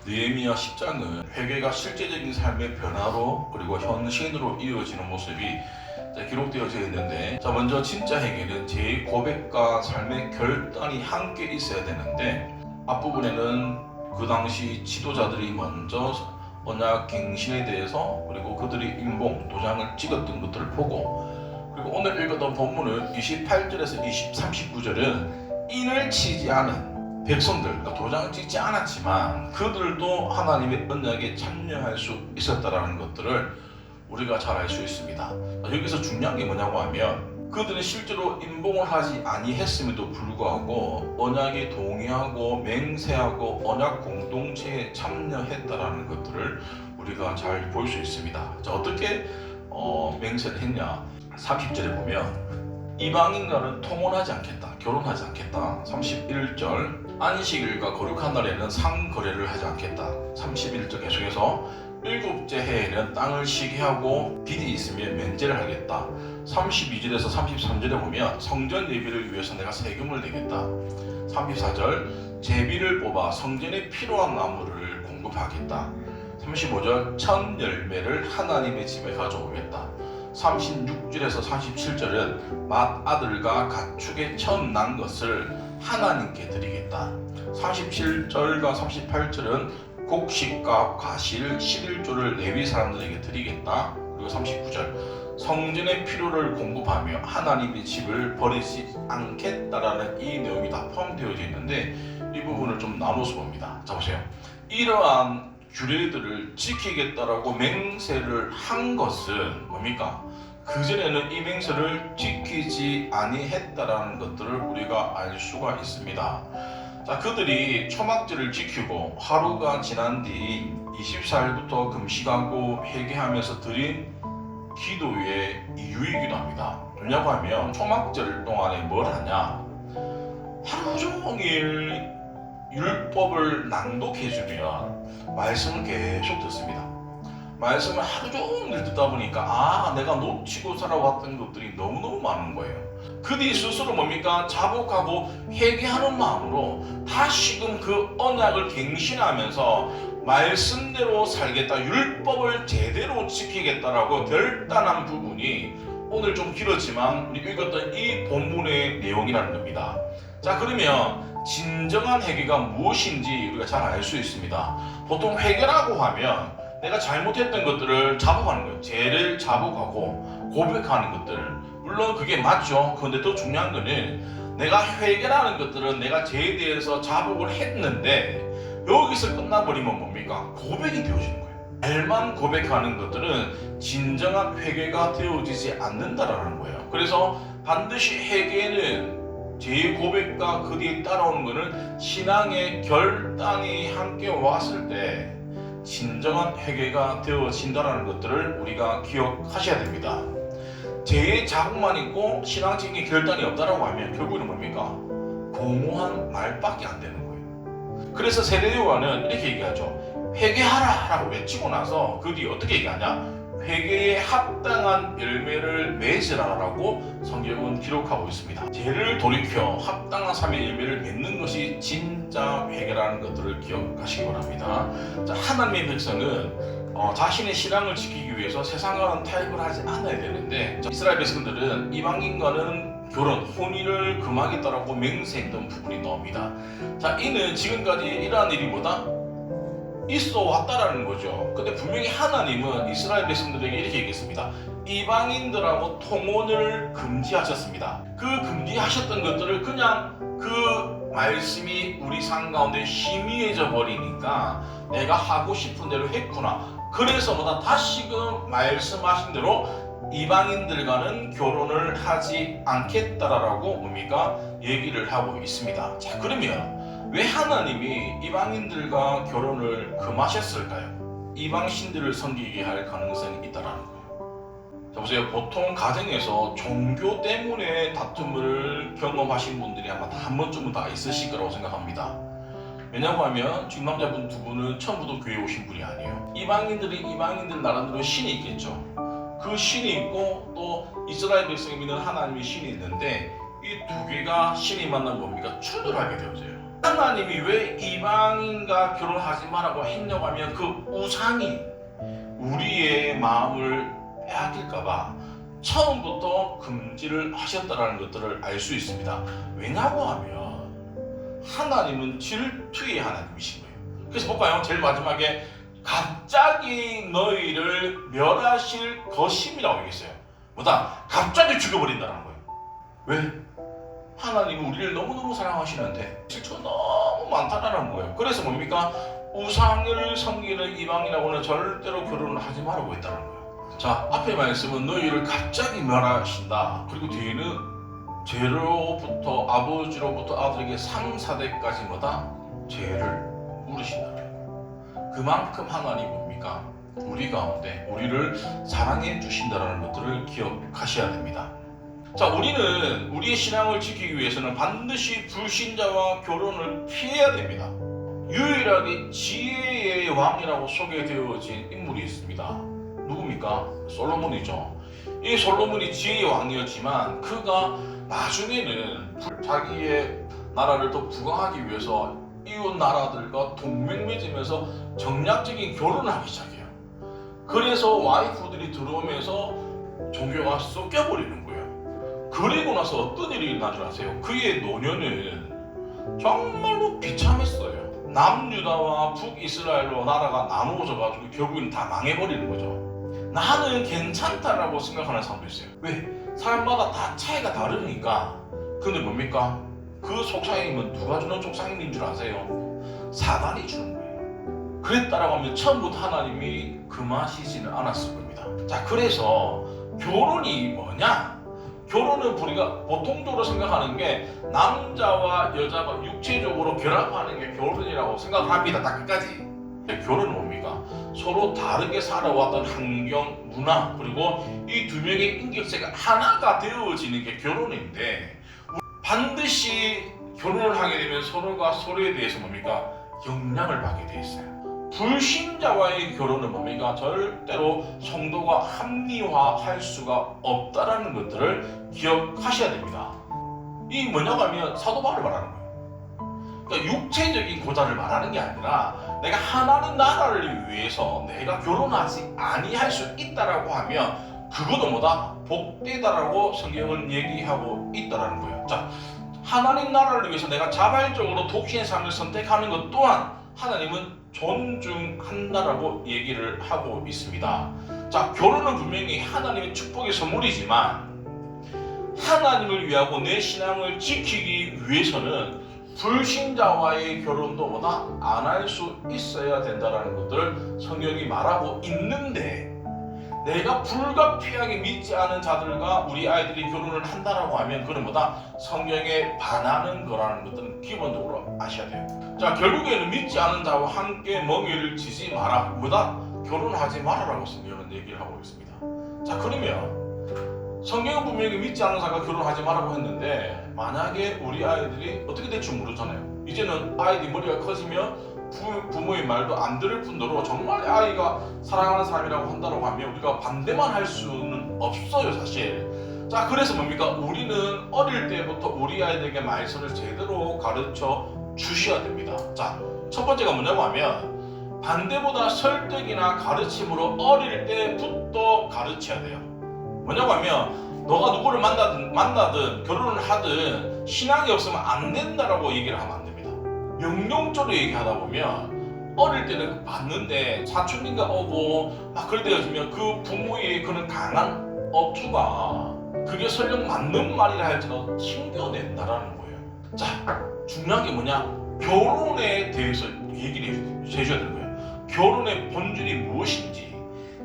느헤미야 10장은 회개가 실제적인 삶의 변화로 그리고 현신으로 이어지는 모습이 기록되어져 있는데, 먼저 진짜 회개는 재고백과 삶의 결단이 함께 있어야 되는데, 앞부분에는 그 당시 지도자들이 먼저 언약 갱신에 대해서 그리고 그들이 인봉 도장을 찍었던 것들을 보고, 그리고 오늘 읽었던 본문은 28절에서 39절은 인을 치지 않은 백성들, 그러니까 도장을 찍지 않았지만 그들도 하나님의 언약에 참여할 수 있었다라는 것들을 우리가 잘 알 수 있습니다. 여기서 중요한 게 뭐냐고 하면, 그들은 실제로 인봉을 하지 아니했음에도 불구하고 언약에 동의하고 맹세하고 언약 공동체에 참여했다라는 것들을 우리가 잘 볼 수 있습니다. 어떻게 맹세를 했냐? 30절에 보면 이방인과는 통혼하지 않겠다, 결혼하지 않겠다. 31절 안식일과 거룩한 날에는 상거래를 하지 않겠다. 31절 계속해서 일곱째 해에는 땅을 쉬게 하고 빚이 있으면 면제를 하겠다. 32절에서 33절에 보면 성전 예비를 위해서 내가 세금을 내겠다. 34절 제비를 뽑아 성전에 필요한 나무를 공급하겠다. 35절 첫 열매를 하나님의 집에 가져오겠다. 36절에서 37절은 맏아들과 가축의 첫 난 것을 하나님께 드리겠다. 37절과 38절은 곡식과 과실 11조를 레위 사람들에게 드리겠다. 그리고 39절 성전의 필요를 공급하며 하나님의 집을 버리지 않겠다라는 이 내용이 다 포함되어져 있는데, 이 부분을 좀 나눠서 봅니다. 자, 보세요. 이러한 규례들을 지키겠다라고 맹세를 한 것은 뭡니까? 그전에는 이 맹세를 지키지 아니했다라는 것들을 우리가 알 수가 있습니다. 자, 그들이 초막절을 지키고 하루가 지난 뒤 24일부터 금식하고 회개하면서 드린 기도의 이유이기도 합니다. 왜냐고 하면 초막절 동안에 뭘 하냐? 하루 종일 율법을 낭독해주면 말씀을 계속 듣습니다. 말씀을 하루 종일 듣다 보니까 내가 놓치고 살아왔던 것들이 너무너무 많은 거예요. 그들이 스스로 뭡니까? 자복하고 회개하는 마음으로 다시금 그 언약을 갱신하면서 말씀대로 살겠다, 율법을 제대로 지키겠다라고 결단한 부분이 오늘 좀 길었지만 우리 읽었던 이 본문의 내용이라는 겁니다. 자, 그러면 진정한 회개가 무엇인지 우리가 잘 알 수 있습니다. 보통 회개라고 하면 내가 잘못했던 것들을 자복하는 거예요. 죄를 자복하고 고백하는 것들. 물론 그게 맞죠. 그런데 더 중요한 거는 내가 회개라는 것들은 내가 죄에 대해서 자복을 했는데 여기서 끝나버리면 뭡니까? 고백이 되어지는 거예요. 말만 고백하는 것들은 진정한 회개가 되어지지 않는다라는 거예요. 그래서 반드시 회개는 죄의 고백과 그 뒤에 따라오는 것은 신앙의 결단이 함께 왔을 때 진정한 회개가 되어진다는 것들을 우리가 기억하셔야 됩니다. 죄의 자국만 있고 신앙적인 결단이 없다라고 하면 결국은 뭡니까? 공허한 말밖에 안 되는 거예요. 그래서 세례 요한은 이렇게 얘기하죠. 회개하라 라고 외치고 나서 그 뒤에 어떻게 얘기하냐? 회개에 합당한 열매를 맺으라라고 성경은 기록하고 있습니다. 죄를 돌이켜 합당한 삶의 열매를 맺는 것이 진짜 회개라는 것들을 기억하시기 바랍니다. 자, 하나님의 백성은 자신의 신앙을 지키기 위해서 세상과는 타협을 하지 않아야 되는데, 이스라엘 백성들은 이방인과는 결혼, 혼인을 금하겠다라고 맹세했던 부분이 나옵니다. 자, 이는 지금까지 이러한 일이 뭐다? 있어 왔다라는 거죠. 근데 분명히 하나님은 이스라엘 백성들에게 이렇게 얘기했습니다. 이방인들하고 통혼을 금지하셨습니다. 그 금지하셨던 것들을 그냥 그 말씀이 우리 삶 가운데 희미해져 버리니까 내가 하고 싶은 대로 했구나. 그래서 뭐다 다시금 말씀하신 대로 이방인들과는 결혼을 하지 않겠다라고 뭡니까? 얘기를 하고 있습니다. 자, 그러면 왜 하나님이 이방인들과 결혼을 금하셨을까요? 이방신들을 섬기게 할 가능성이 있다라는 거예요. 자, 보세요. 보통 가정에서 종교 때문에 다툼을 경험하신 분들이 아마 다 한 번쯤은 다 있으실 거라고 생각합니다. 왜냐고 하면 중남자분 두 분은 처음부터 교회에 오신 분이 아니에요. 이방인들이 이방인들 나름대로 신이 있겠죠. 그 신이 있고 또 이스라엘 백성이 믿는 하나님의 신이 있는데 이 두 개가 신이 만나면 뭡니까? 충돌하게 되어져요. 하나님이 왜 이방인과 결혼하지 말라고 했냐고 하면 그 우상이 우리의 마음을 빼앗길까봐 처음부터 금지를 하셨다는 것들을 알 수 있습니다. 왜냐고 하면 하나님은 질투의 하나님이신 거예요. 그래서 볼까요? 제일 마지막에 갑자기 너희를 멸하실 것임이라고 얘기했어요. 뭐다? 갑자기 죽여버린다는 거예요. 왜? 하나님은 우리를 너무너무 사랑하시는데 질투가 너무 많다는 거예요. 그래서 뭡니까? 우상을 섬기는 이방인하고는 절대로 결혼을 하지 말라고 했다는 거예요. 자, 앞에 말씀은 너희를 갑자기 멸하신다. 그리고 뒤에는 죄로부터 아버지로부터 아들에게 3, 4대까지 뭐다? 죄를 물으신다는 거예요. 그만큼 하나님 뭡니까? 우리 가운데 우리를 사랑해 주신다는 것들을 기억하셔야 됩니다. 자, 우리는 우리의 신앙을 지키기 위해서는 반드시 불신자와 결혼을 피해야 됩니다. 유일하게 지혜의 왕이라고 소개되어진 인물이 있습니다. 누굽니까? 솔로몬이죠. 이 솔로몬이 지혜의 왕이었지만 그가 나중에는 자기의 나라를 더 부강하기 위해서 이웃 나라들과 동맹 맺으면서 정략적인 결혼을 하기 시작해요. 그래서 와이프들이 들어오면서 종교가 섞여버리는 거예요. 그리고 나서 어떤 일이 일어난 줄 아세요? 그의 노년은 정말로 비참했어요. 남유다와 북이스라엘로 나라가 나누어져가지고 결국은 다 망해버리는 거죠. 나는 괜찮다라고 생각하는 사람도 있어요. 왜? 사람마다 다 차이가 다르니까. 근데 뭡니까? 그 속삭임은 누가 주는 속삭임인 줄 아세요? 사단이 주는 거예요. 그랬다라고 하면 처음부터 하나님이 금하시지는 않았을 겁니다. 자, 그래서 결혼이 뭐냐? 결혼은 우리가 보통적으로 생각하는 게 남자와 여자가 육체적으로 결합하는 게 결혼이라고 생각합니다. 딱 끝까지. 결혼은 뭡니까? 서로 다르게 살아왔던 환경, 문화, 그리고 이 두 명의 인격체가 하나가 되어지는 게 결혼인데 반드시 결혼을 하게 되면 서로가 서로에 대해서 뭡니까? 영향을 받게 돼 있어요. 불신자와의 결혼은 뭡니까? 절대로 성도가 합리화할 수가 없다라는 것들을 기억하셔야 됩니다. 이 뭐냐고 하면 사도 바울을 말하는 거예요. 그러니까 육체적인 고자를 말하는 게 아니라 내가 하나님 나라를 위해서 내가 결혼하지 아니할 수 있다라고 하면 그것도 뭐다? 복되다라고 성경은 얘기하고 있다라는 거예요. 자, 하나님 나라를 위해서 내가 자발적으로 독신의 삶을 선택하는 것 또한 하나님은 존중한다라고 얘기를 하고 있습니다. 자, 결혼은 분명히 하나님의 축복의 선물이지만 하나님을 위하고 내 신앙을 지키기 위해서는 불신자와의 결혼도 뭐다? 안 할 수 있어야 된다는 것들을 성경이 말하고 있는데 내가 불가피하게 믿지 않은 자들과 우리 아이들이 결혼을 한다라고 하면 그건 뭐다? 성경에 반하는 거라는 것들은 기본적으로 아셔야 돼요. 자, 결국에는 믿지 않은 자와 함께 멍에를 지지 마라. 뭐다? 결혼하지 말아라고 성경은 얘기를 하고 있습니다. 자, 그러면 성경은 분명히 믿지 않는 자가 결혼하지 말라고 했는데 만약에 우리 아이들이 어떻게 될지 모르잖아요. 이제는 아이들이 머리가 커지면 부모의 말도 안 들을 뿐더러 정말 아이가 사랑하는 사람이라고 한다고 하면 우리가 반대만 할 수는 없어요, 사실. 자, 그래서 뭡니까? 우리는 어릴 때부터 우리 아이들에게 말씀을 제대로 가르쳐 주셔야 됩니다. 자, 첫 번째가 뭐냐고 하면 반대보다 설득이나 가르침으로 어릴 때부터 가르쳐야 돼요. 뭐냐고 하면 너가 누구를 만나든 결혼을 하든 신앙이 없으면 안 된다라고 얘기를 하면 안 됩니다. 명령적으로 얘기하다 보면 어릴 때는 봤는데 사춘기가 오고 막 그럴 때였으면 그 부모의 그런 강한 어투가 그게 설령 맞는 말이라 할지라도 튕겨낸다라는 거예요. 자, 중요한 게 뭐냐? 결혼에 대해서 얘기를 해줘야 되는 거예요. 결혼의 본질이 무엇인지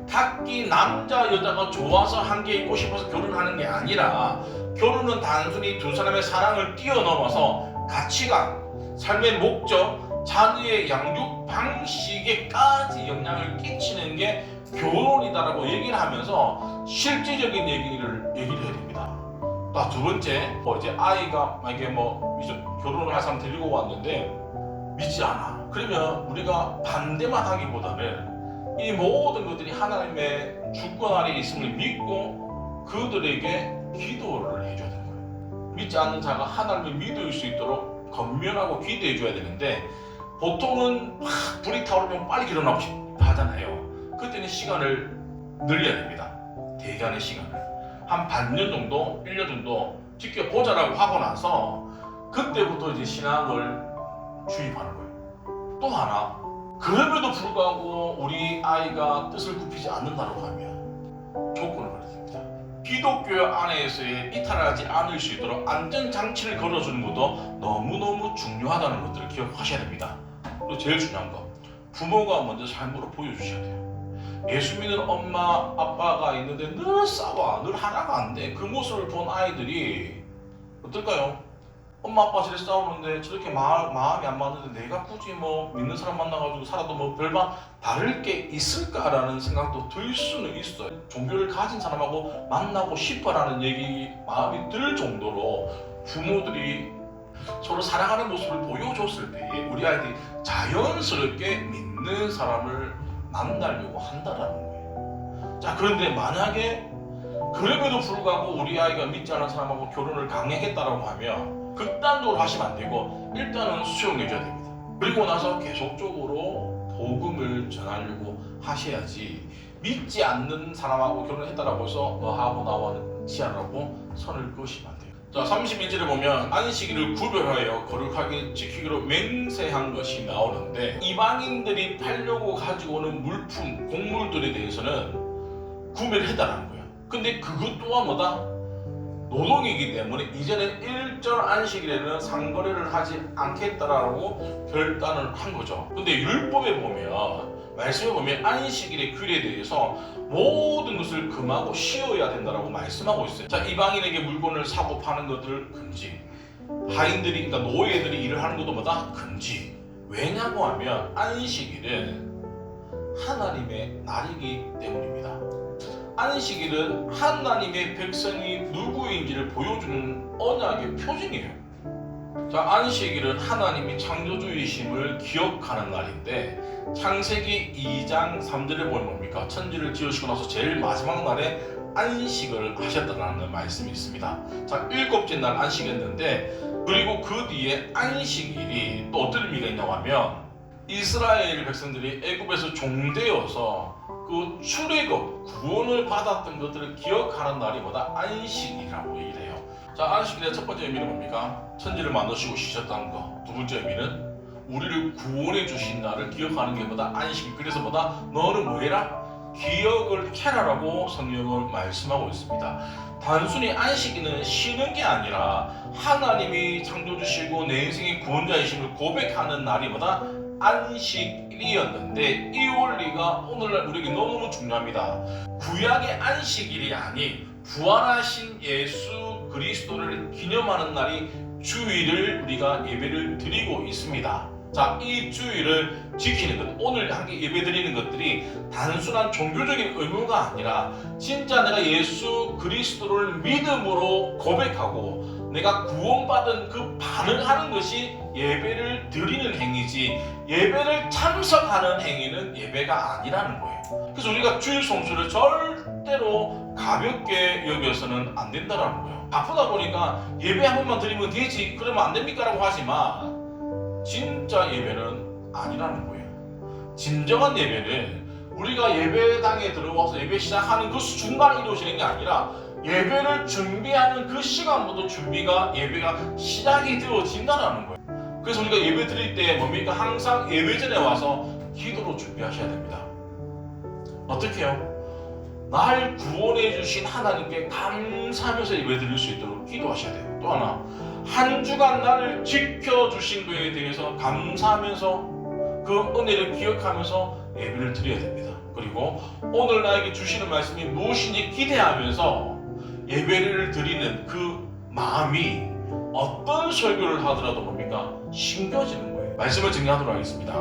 각기 남자 여자가 좋아서 한 게 있고 싶어서 결혼하는 게 아니라 결혼은 단순히 두 사람의 사랑을 뛰어넘어서 가치관, 삶의 목적, 자녀의 양육 방식에까지 영향을 끼치는 게 결혼이다라고 얘기를 하면서 실질적인 얘기를 해야 됩니다. 두 번째, 이제 아이가 만약에 결혼을 할 사람 데리고 왔는데 믿지 않아. 그러면 우리가 반대만 하기보다는 이 모든 것들이 하나님의 주권 아래 있음을 믿고 그들에게 기도를 해줘야 되는 거예요. 믿지 않는 자가 하나님을 믿을 수 있도록 건면하고 기도해 줘야 되는데, 보통은 막 불이 타오르면 빨리 일어나고 싶어 하잖아요. 그때는 시간을 늘려야 됩니다. 대기하는 시간을 한 반년 정도, 1년 정도 지켜보자라고 하고 나서 그때부터 이제 신앙을 주입하는 거예요. 또 하나, 그럼에도 불구하고 우리 아이가 뜻을 굽히지 않는다고 하면 조건을 걸어야 됩니다. 기독교 안에서의 이탈하지 않을 수 있도록 안전장치를 걸어주는 것도 너무너무 중요하다는 것들을 기억하셔야 됩니다. 또 제일 중요한 거, 부모가 먼저 삶으로 보여주셔야 돼요. 예수 믿는 엄마 아빠가 있는데 늘 싸워, 늘 하나가 안 돼. 그 모습을 본 아이들이 어떨까요? 엄마 아빠 저렇게 싸우는데 저렇게 마음이 안 맞는데 내가 굳이 뭐 믿는 사람 만나가지고 살아도 뭐 별반 다를 게 있을까라는 생각도 들 수는 있어요. 종교를 가진 사람하고 만나고 싶어라는 얘기 마음이 들 정도로 부모들이 서로 사랑하는 모습을 보여줬을 때에 우리 아이들이 자연스럽게 믿는 사람을 만나려고 한다라는 거예요. 자, 그런데 만약에 그럼에도 불구하고 우리 아이가 믿지 않은 사람하고 결혼을 강행했다라고 하면 극단적으로 하시면 안 되고 일단은 수용해줘야 됩니다. 그리고 나서 계속적으로 복음을 전하려고 하셔야지, 믿지 않는 사람하고 결혼했다라고 해서 너하고 나와 지하라고 선을 그으시면 안 돼요. 자, 31절에 보면 안식일을 구별하여 거룩하게 지키기로 맹세한 것이 나오는데, 이방인들이 팔려고 가지고 오는 물품, 곡물들에 대해서는 구매를 했다라는 거예요. 근데 그것 또한 뭐다? 노동이기 때문에 이제는 일절 안식일에는 상거래를 하지 않겠다라고 결단을 한 거죠. 근데 율법에 보면, 말씀에 보면 안식일의 규례에 대해서 모든 것을 금하고 쉬어야 된다라고 말씀하고 있어요. 자, 이방인에게 물건을 사고 파는 것들 금지, 하인들이, 그러니까 노예들이 일을 하는 것도 뭐다? 금지. 왜냐고 하면 안식일은 하나님의 날이기 때문입니다. 안식일은 하나님의 백성이 누구인지를 보여주는 언약의 표징이에요. 자, 안식일은 하나님이 창조주이심을 기억하는 날인데, 창세기 2장 3절에 보면 뭡니까? 천지를 지으시고 나서 제일 마지막 날에 안식을 하셨다는 말씀이 있습니다. 자, 7째 날 안식했는데, 그리고 그 뒤에 안식일이 또 어떤 의미가 있냐고 하면, 이스라엘 백성들이 애굽에서 종되어서 그 출애굽, 구원을 받았던 것들을 기억하는 날이 뭐다? 안식이라고 얘기를 해요. 자, 안식일의 첫 번째 의미는 뭡니까? 천지를 만드시고 쉬셨다는 거. 두 번째 의미는 우리를 구원해 주신 날을 기억하는 게 뭐다? 안식. 그래서 뭐다? 너는 뭐 해라? 기억을 해라라고 성경을 말씀하고 있습니다. 단순히 안식일은 쉬는 게 아니라 하나님이 창조주시고 내 인생의 구원자이심을 고백하는 날이 뭐다? 안식일이었는데, 이 원리가 오늘날 우리에게 너무너무 중요합니다. 구약의 안식일이 아닌 부활하신 예수 그리스도를 기념하는 날이 주일을 우리가 예배를 드리고 있습니다. 자, 이 주일을 지키는 것, 오늘 함께 예배 드리는 것들이 단순한 종교적인 의무가 아니라 진짜 내가 예수 그리스도를 믿음으로 고백하고 내가 구원받은 그 반응하는 것이 예배를 드리는 행위지, 예배를 참석하는 행위는 예배가 아니라는 거예요. 그래서 우리가 주일 성수를 절대로 가볍게 여겨서는 안 된다는 거예요. 바쁘다 보니까 예배 한 번만 드리면 되지, 그러면 안 됩니까? 라고 하지만 진짜 예배는 아니라는 거예요. 진정한 예배는 우리가 예배당에 들어와서 예배 시작하는 그 중간에 이루어지는 게 아니라 예배를 준비하는 그 시간부터 예배가 시작이 되어진다는 거예요. 그래서 우리가 예배 드릴 때 뭡니까? 항상 예배 전에 와서 기도로 준비하셔야 됩니다. 어떻게 해요? 날 구원해 주신 하나님께 감사하면서 예배 드릴 수 있도록 기도하셔야 돼요. 또 하나, 한 주간 나를 지켜주신 것에 대해서 감사하면서 그 은혜를 기억하면서 예배를 드려야 됩니다. 그리고 오늘 나에게 주시는 말씀이 무엇인지 기대하면서 예배를 드리는 그 마음이 어떤 설교를 하더라도 뭡니까? 심겨지는 거예요. 말씀을 정리하도록 하겠습니다.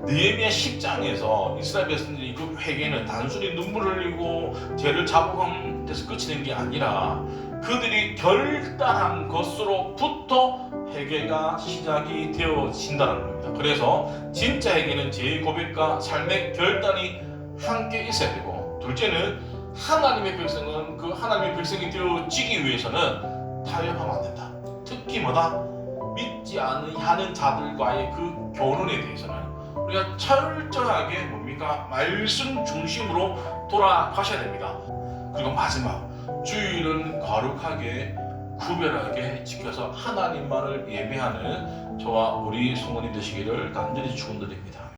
느헤미야 10장에서 이스라엘 백성들이 그 회개는 단순히 눈물을 흘리고 죄를 자복한 데서 그치는 게 아니라 그들이 결단한 것으로부터 회개가 시작이 되어진다는 겁니다. 그래서 진짜 회개는 죄의 고백과 삶의 결단이 함께 있어야 되고, 둘째는 하나님의 백성은 그 하나님의 백성이 되어지기 위해서는 타협하면 안 된다. 특히 뭐다? 믿지 않는 자들과의 그 교훈에 대해서는 우리가 철저하게 뭡니까? 말씀 중심으로 돌아가셔야 됩니다. 그리고 마지막, 주일은 거룩하게 구별하게 지켜서 하나님만을 예배하는 저와 우리 성도님 되시기를 간절히 축원드립니다.